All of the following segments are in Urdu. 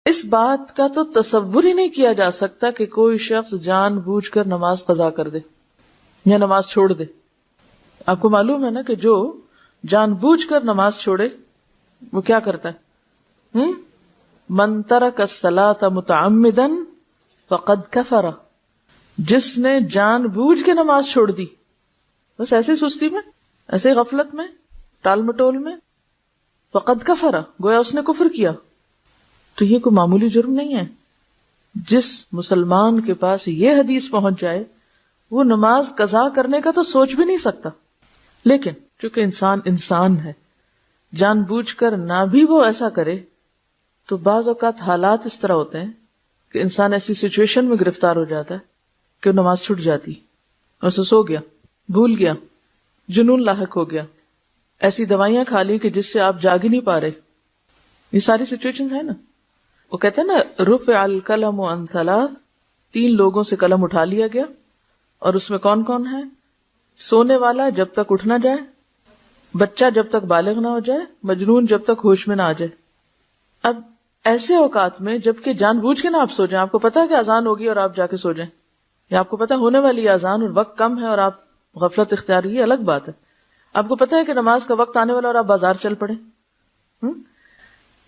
اس بات کا تو تصور ہی نہیں کیا جا سکتا کہ کوئی شخص جان بوجھ کر نماز قضا کر دے یا نماز چھوڑ دے. آپ کو معلوم ہے نا کہ جو جان بوجھ کر نماز چھوڑے وہ کیا کرتا ہے؟ من ترک الصلاۃ متعمدا فقد کفر. جس نے جان بوجھ کے نماز چھوڑ دی، بس ایسے سستی میں، ایسے غفلت میں، ٹال مٹول میں، فقد کفر، گویا اس نے کفر کیا. تو یہ کوئی معمولی جرم نہیں ہے. جس مسلمان کے پاس یہ حدیث پہنچ جائے وہ نماز قضا کرنے کا تو سوچ بھی نہیں سکتا. لیکن چونکہ انسان ہے، جان بوجھ کر نہ بھی وہ ایسا کرے تو بعض اوقات حالات اس طرح ہوتے ہیں کہ انسان ایسی سچویشن میں گرفتار ہو جاتا ہے کہ نماز چھوٹ جاتی، اور سو گیا، بھول گیا، جنون لاحق ہو گیا، ایسی دوائیاں کھا لی کہ جس سے آپ جاگ ہی نہیں پا رہے. یہ ساری سچویشن ہے نا. وہ کہتے ہیں نا رفع القلم عن ثلاث، 3 لوگوں سے قلم اٹھا لیا گیا، اور اس میں کون کون ہے؟ سونے والا جب تک اٹھ نہ جائے، بچہ جب تک بالغ نہ ہو جائے، مجنون جب تک ہوش میں نہ آ جائے. اب ایسے اوقات میں جبکہ جان بوجھ کے نہ آپ سو جائیں، آپ کو پتا ہے کہ اذان ہوگی اور آپ جا کے سو جائیں، یا آپ کو پتا ہونے والی اذان اور وقت کم ہے اور آپ غفلت اختیار، یہ الگ بات ہے. آپ کو پتا ہے کہ نماز کا وقت آنے والا اور آپ بازار چل پڑے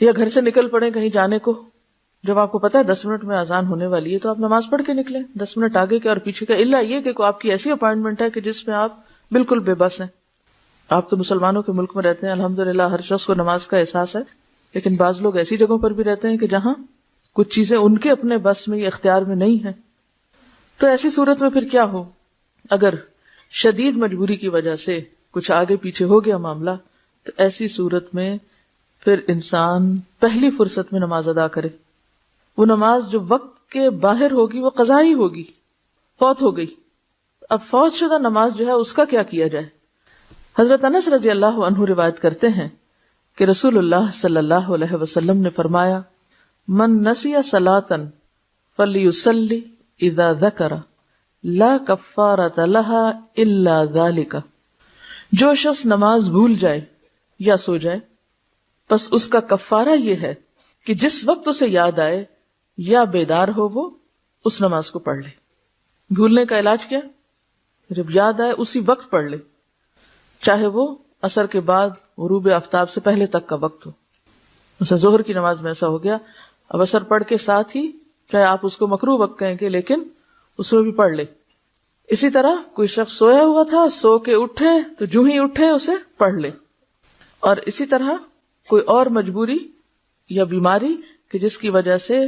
یا گھر سے نکل پڑے کہیں جانے کو. جب آپ کو پتا ہے 10 منٹ میں اذان ہونے والی ہے تو آپ نماز پڑھ کے نکلیں، 10 منٹ آگے کے اور پیچھے کا، الا یہ کہ آپ کی ایسی اپائنٹمنٹ ہے کہ جس میں آپ بالکل بے بس ہیں. آپ تو مسلمانوں کے ملک میں رہتے ہیں، الحمدللہ ہر شخص کو نماز کا احساس ہے، لیکن بعض لوگ ایسی جگہوں پر بھی رہتے ہیں کہ جہاں کچھ چیزیں ان کے اپنے بس میں یا اختیار میں نہیں ہیں. تو ایسی صورت میں پھر کیا ہو؟ اگر شدید مجبوری کی وجہ سے کچھ آگے پیچھے ہو گیا معاملہ، تو ایسی صورت میں پھر انسان پہلی فرصت میں نماز ادا کرے. وہ نماز جو وقت کے باہر ہوگی وہ قضا ہی ہوگی، فوت ہو گئی. اب فوت شدہ نماز جو ہے اس کا کیا کیا جائے؟ حضرت انس رضی اللہ عنہ روایت کرتے ہیں کہ رسول اللہ صلی اللہ علیہ وسلم نے فرمایا، من نسی صلاۃ فلیصلی اذا ذکر لا کفارۃ لها الا ذلک. جو شخص نماز بھول جائے یا سو جائے، بس اس کا کفارہ یہ ہے کہ جس وقت اسے یاد آئے یا بیدار ہو وہ اس نماز کو پڑھ لے. بھولنے کا علاج کیا؟ جب یاد آئے اسی وقت پڑھ لے، چاہے وہ عصر کے بعد غروب آفتاب سے پہلے تک کا وقت ہو. مثلا ظہر کی نماز میں ایسا ہو گیا، اب عصر پڑھ کے ساتھ ہی، چاہے آپ اس کو مکروہ وقت کہیں گے لیکن اس میں بھی پڑھ لے. اسی طرح کوئی شخص سویا ہوا تھا، سو کے اٹھے تو جو ہی اٹھے اسے پڑھ لے. اور اسی طرح کوئی اور مجبوری یا بیماری کہ جس کی وجہ سے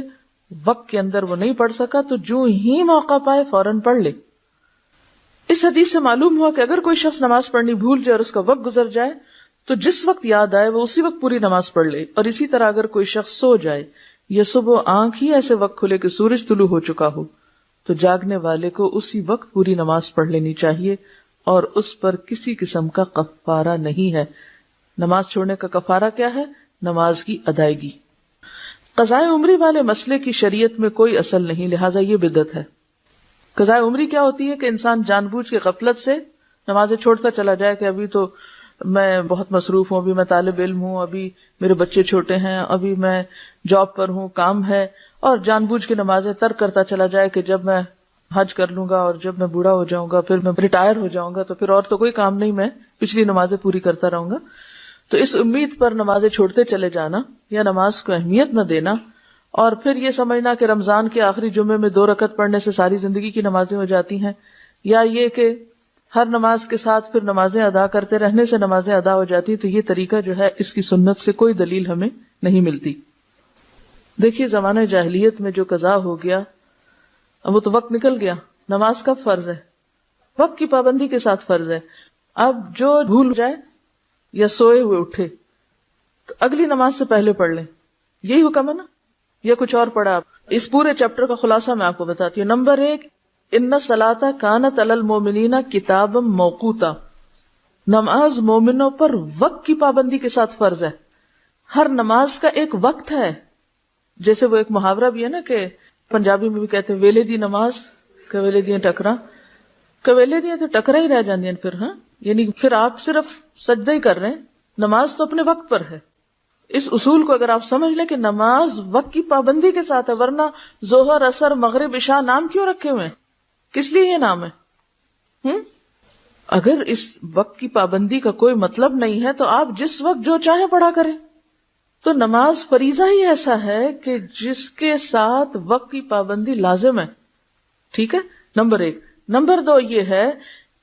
وقت کے اندر وہ نہیں پڑھ سکا تو جو ہی موقع پائے فوراً پڑھ لے. اس حدیث سے معلوم ہوا کہ اگر کوئی شخص نماز پڑھنی بھول جائے اور اس کا وقت گزر جائے تو جس وقت یاد آئے وہ اسی وقت پوری نماز پڑھ لے. اور اسی طرح اگر کوئی شخص سو جائے یا صبح آنکھ ہی ایسے وقت کھلے کہ سورج طلوع ہو چکا ہو تو جاگنے والے کو اسی وقت پوری نماز پڑھ لینی چاہیے، اور اس پر کسی قسم کا کفارہ نہیں ہے. نماز چھوڑنے کا کفارہ کیا ہے؟ نماز کی ادائیگی. قضائے عمری والے مسئلے کی شریعت میں کوئی اصل نہیں، لہٰذا یہ بدعت ہے. قضائے عمری کیا ہوتی ہے کہ انسان جان بوجھ کے غفلت سے نمازیں چھوڑتا چلا جائے کہ ابھی تو میں بہت مصروف ہوں، ابھی میں طالب علم ہوں، ابھی میرے بچے چھوٹے ہیں، ابھی میں جاب پر ہوں، کام ہے، اور جان بوجھ کے نمازیں ترک کرتا چلا جائے کہ جب میں حج کر لوں گا اور جب میں بوڑھا ہو جاؤں گا، پھر میں ریٹائر ہو جاؤں گا تو پھر اور تو کوئی کام نہیں، میں پچھلی نمازیں پوری کرتا رہوں گا. تو اس امید پر نمازیں چھوڑتے چلے جانا یا نماز کو اہمیت نہ دینا، اور پھر یہ سمجھنا کہ رمضان کے آخری جمعے میں 2 رکعت پڑھنے سے ساری زندگی کی نمازیں ہو جاتی ہیں، یا یہ کہ ہر نماز کے ساتھ پھر نمازیں ادا کرتے رہنے سے نمازیں ادا ہو جاتی. تو یہ طریقہ جو ہے اس کی سنت سے کوئی دلیل ہمیں نہیں ملتی. دیکھیے زمانہ جاہلیت میں جو قضا ہو گیا، اب وہ تو وقت نکل گیا. نماز کب فرض ہے؟ وقت کی پابندی کے ساتھ فرض ہے. اب جو بھول جائے یا سوئے ہوئے اٹھے تو اگلی نماز سے پہلے پڑھ لیں، یہی حکم ہے نا، یا کچھ اور پڑھا؟ آپ اس پورے چیپٹر کا خلاصہ میں آپ کو بتاتی ہوں. نمبر 1، ان الصلاۃ کانت علی المؤمنین کتابا موقوتا. نماز مومنوں پر وقت کی پابندی کے ساتھ فرض ہے. ہر نماز کا ایک وقت ہے. جیسے وہ ایک محاورہ بھی ہے نا کہ پنجابی میں بھی کہتے ہیں ویلے دی نماز کویلے دیاں ٹکراں. کویلے دیاں تو ٹکرا ہی رہ جاندیاں پھر، ہاں، یعنی پھر آپ صرف سجدہ ہی کر رہے ہیں، نماز تو اپنے وقت پر ہے. اس اصول کو اگر آپ سمجھ لیں کہ نماز وقت کی پابندی کے ساتھ ہے، ورنہ ظہر، عصر، مغرب، عشاء نام کیوں رکھے ہوئے ہیں؟ کس لیے یہ نام ہے؟ اگر اس وقت کی پابندی کا کوئی مطلب نہیں ہے تو آپ جس وقت جو چاہیں پڑھا کریں. تو نماز فریضہ ہی ایسا ہے کہ جس کے ساتھ وقت کی پابندی لازم ہے. ٹھیک ہے، نمبر 1. نمبر 2 یہ ہے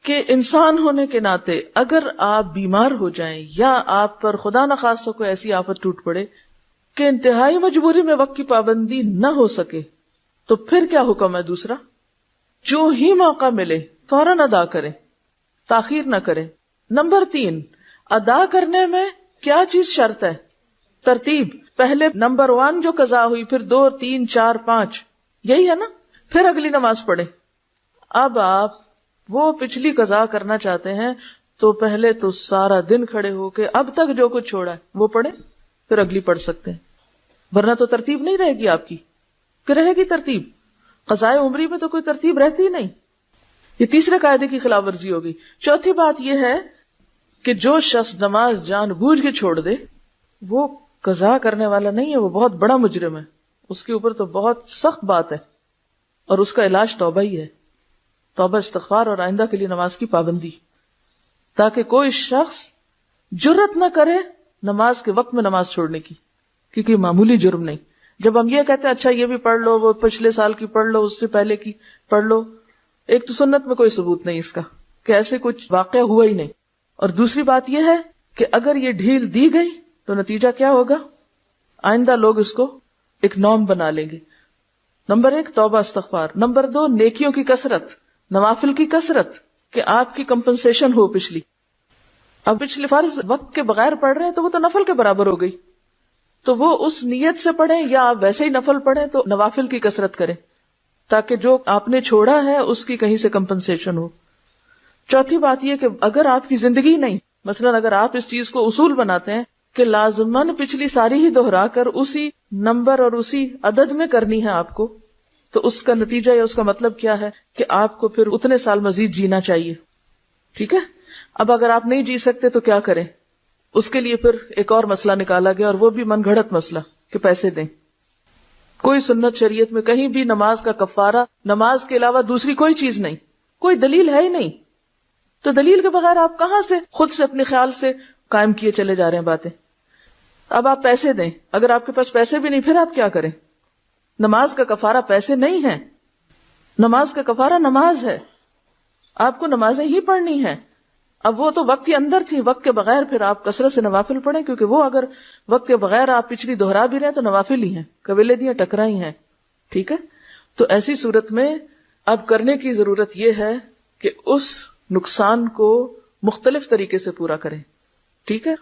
کہ انسان ہونے کے ناطے اگر آپ بیمار ہو جائیں یا آپ پر خدا نخواستہ کوئی ایسی آفت ٹوٹ پڑے کہ انتہائی مجبوری میں وقت کی پابندی نہ ہو سکے، تو پھر کیا حکم ہے دوسرا؟ جو ہی موقع ملے فوراً ادا کریں، تاخیر نہ کریں. نمبر 3، ادا کرنے میں کیا چیز شرط ہے؟ ترتیب. پہلے نمبر 1 جو قضا ہوئی، پھر 2، 3، 4، 5، یہی ہے نا؟ پھر اگلی نماز پڑھیں. اب آپ وہ پچھلی قضا کرنا چاہتے ہیں تو پہلے تو سارا دن کھڑے ہو کے اب تک جو کچھ چھوڑا ہے وہ پڑھیں، پھر اگلی پڑھ سکتے ہیں. ورنہ تو ترتیب نہیں رہے گی آپ کی. کہ رہے گی ترتیب؟ قضائے عمری میں تو کوئی ترتیب رہتی ہی نہیں. یہ تیسرے قاعدے کی خلاف ورزی ہوگی. چوتھی بات یہ ہے کہ جو شخص نماز جان بوجھ کے چھوڑ دے وہ قضا کرنے والا نہیں ہے، وہ بہت بڑا مجرم ہے. اس کے اوپر تو بہت سخت بات ہے، اور اس کا علاج توبہ ہی ہے. توبہ، استغفار اور آئندہ کے لیے نماز کی پابندی، تاکہ کوئی شخص جرت نہ کرے نماز کے وقت میں نماز چھوڑنے کی، کیونکہ معمولی جرم نہیں. جب ہم یہ کہتے ہیں اچھا یہ بھی پڑھ لو، وہ پچھلے سال کی پڑھ لو، اس سے پہلے کی پڑھ لو، ایک تو سنت میں کوئی ثبوت نہیں اس کا کہ ایسے کچھ واقعہ ہوا ہی نہیں، اور دوسری بات یہ ہے کہ اگر یہ ڈھیل دی گئی تو نتیجہ کیا ہوگا؟ آئندہ لوگ اس کو ایک نارم بنا لیں گے. نمبر 1 توبہ استغفار. نمبر 2 نیکیوں کی کثرت، نوافل کی کثرت، کہ آپ کی کمپنسیشن ہو پچھلی. اب پچھلے فرض وقت کے بغیر پڑھ رہے ہیں تو وہ تو نفل کے برابر ہو گئی، تو وہ اس نیت سے پڑھیں یا آپ ویسے ہی نفل پڑھیں تو نوافل کی کثرت کریں تاکہ جو آپ نے چھوڑا ہے اس کی کہیں سے کمپنسیشن ہو. چوتھی بات یہ کہ اگر آپ کی زندگی نہیں، مثلا اگر آپ اس چیز کو اصول بناتے ہیں کہ لازماً پچھلی ساری ہی دہرا کر اسی نمبر اور اسی عدد میں کرنی ہے آپ کو، تو اس کا نتیجہ یا اس کا مطلب کیا ہے کہ آپ کو پھر اتنے سال مزید جینا چاہیے. ٹھیک ہے. اب اگر آپ نہیں جی سکتے تو کیا کریں؟ اس کے لیے پھر ایک اور مسئلہ نکالا گیا، اور وہ بھی من گھڑت مسئلہ کہ پیسے دیں. کوئی سنت شریعت میں کہیں بھی نماز کا کفارہ نماز کے علاوہ دوسری کوئی چیز نہیں، کوئی دلیل ہے ہی نہیں. تو دلیل کے بغیر آپ کہاں سے خود سے اپنے خیال سے قائم کیے چلے جا رہے ہیں باتیں؟ اب آپ پیسے دیں، اگر آپ کے پاس پیسے بھی نہیں پھر آپ کیا کریں؟ نماز کا کفارہ پیسے نہیں ہے، نماز کا کفارہ نماز ہے. آپ کو نمازیں ہی پڑھنی ہیں. اب وہ تو وقت کے اندر تھی، وقت کے بغیر پھر آپ کثرت سے نوافل پڑھیں، کیونکہ وہ اگر وقت کے بغیر آپ پچھلی دہرا بھی رہے تو نوافل ہی ہیں، قبیلے دیاں ٹکرائی ہیں. ٹھیک ہے. تو ایسی صورت میں اب کرنے کی ضرورت یہ ہے کہ اس نقصان کو مختلف طریقے سے پورا کریں. ٹھیک ہے.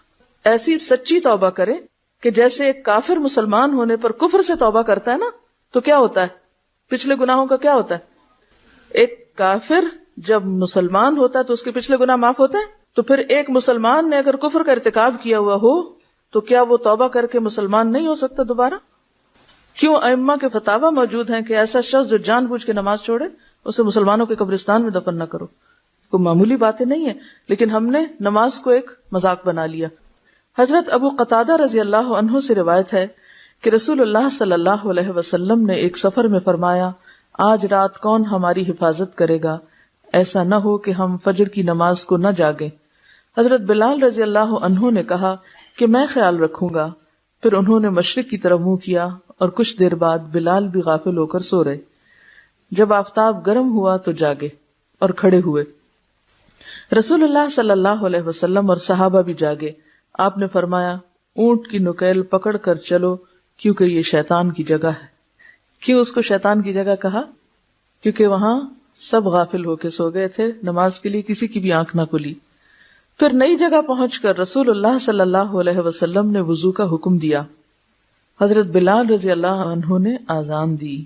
ایسی سچی توبہ کریں کہ جیسے ایک کافر مسلمان ہونے پر کفر سے توبہ کرتا ہے نا، تو کیا ہوتا ہے؟ پچھلے گناہوں کا کیا ہوتا ہے؟ ایک کافر جب مسلمان ہوتا ہے تو اس کے پچھلے گناہ معاف ہوتے ہیں. تو پھر ایک مسلمان نے اگر کفر کا ارتکاب کیا ہوا ہو تو کیا وہ توبہ کر کے مسلمان نہیں ہو سکتا دوبارہ؟ کیوں ائمہ کے فتاوی موجود ہیں کہ ایسا شخص جو جان بوجھ کے نماز چھوڑے اسے مسلمانوں کے قبرستان میں دفن نہ کرو. کوئی معمولی باتیں نہیں ہیں، لیکن ہم نے نماز کو ایک مذاق بنا لیا. حضرت ابو قتادہ رضی اللہ عنہ سے روایت ہے کہ رسول اللہ صلی اللہ علیہ وسلم نے ایک سفر میں فرمایا، آج رات کون ہماری حفاظت کرے گا؟ ایسا نہ ہو کہ ہم فجر کی نماز کو نہ جاگیں. حضرت بلال رضی اللہ عنہ نے کہا کہ میں خیال رکھوں گا. پھر انہوں نے مشرق کی طرف منہ کیا اور کچھ دیر بعد بلال بھی غافل ہو کر سو رہے. جب آفتاب گرم ہوا تو جاگے اور کھڑے ہوئے. رسول اللہ صلی اللہ علیہ وسلم اور صحابہ بھی جاگے. آپ نے فرمایا، اونٹ کی نکیل پکڑ کر چلو کیونکہ یہ شیطان کی جگہ ہے. کیوں اس کو شیطان کی جگہ کہا؟ کیونکہ وہاں سب غافل ہو کے سو گئے تھے، نماز کے لیے کسی کی بھی آنکھ نہ کھلی. پھر نئی جگہ پہنچ کر رسول اللہ صلی اللہ علیہ وسلم نے وضو کا حکم دیا. حضرت بلال رضی اللہ عنہ نے آذان دی.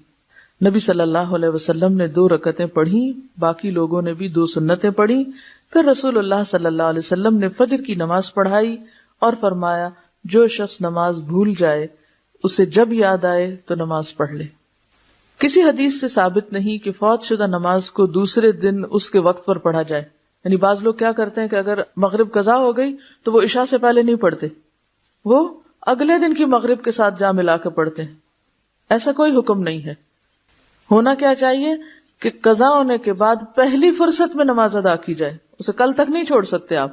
نبی صلی اللہ علیہ وسلم نے 2 رکعتیں پڑھی، باقی لوگوں نے بھی 2 سنتیں پڑھی. پھر رسول اللہ صلی اللہ علیہ وسلم نے فجر کی نماز پڑھائی اور فرمایا، جو شخص نماز بھول جائے اسے جب یاد آئے تو نماز پڑھ لے. کسی حدیث سے ثابت نہیں کہ فوت شدہ نماز کو دوسرے دن اس کے وقت پر پڑھا جائے. یعنی بعض لوگ کیا کرتے ہیں کہ اگر مغرب قضا ہو گئی تو وہ عشاء سے پہلے نہیں پڑھتے، وہ اگلے دن کی مغرب کے ساتھ جا ملا کے پڑھتے ہیں. ایسا کوئی حکم نہیں ہے. ہونا کیا چاہیے کہ قضا ہونے کے بعد پہلی فرصت میں نماز ادا کی جائے, اسے کل تک نہیں چھوڑ سکتے آپ.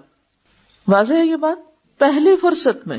واضح ہے یہ بات؟ پہلی فرصت میں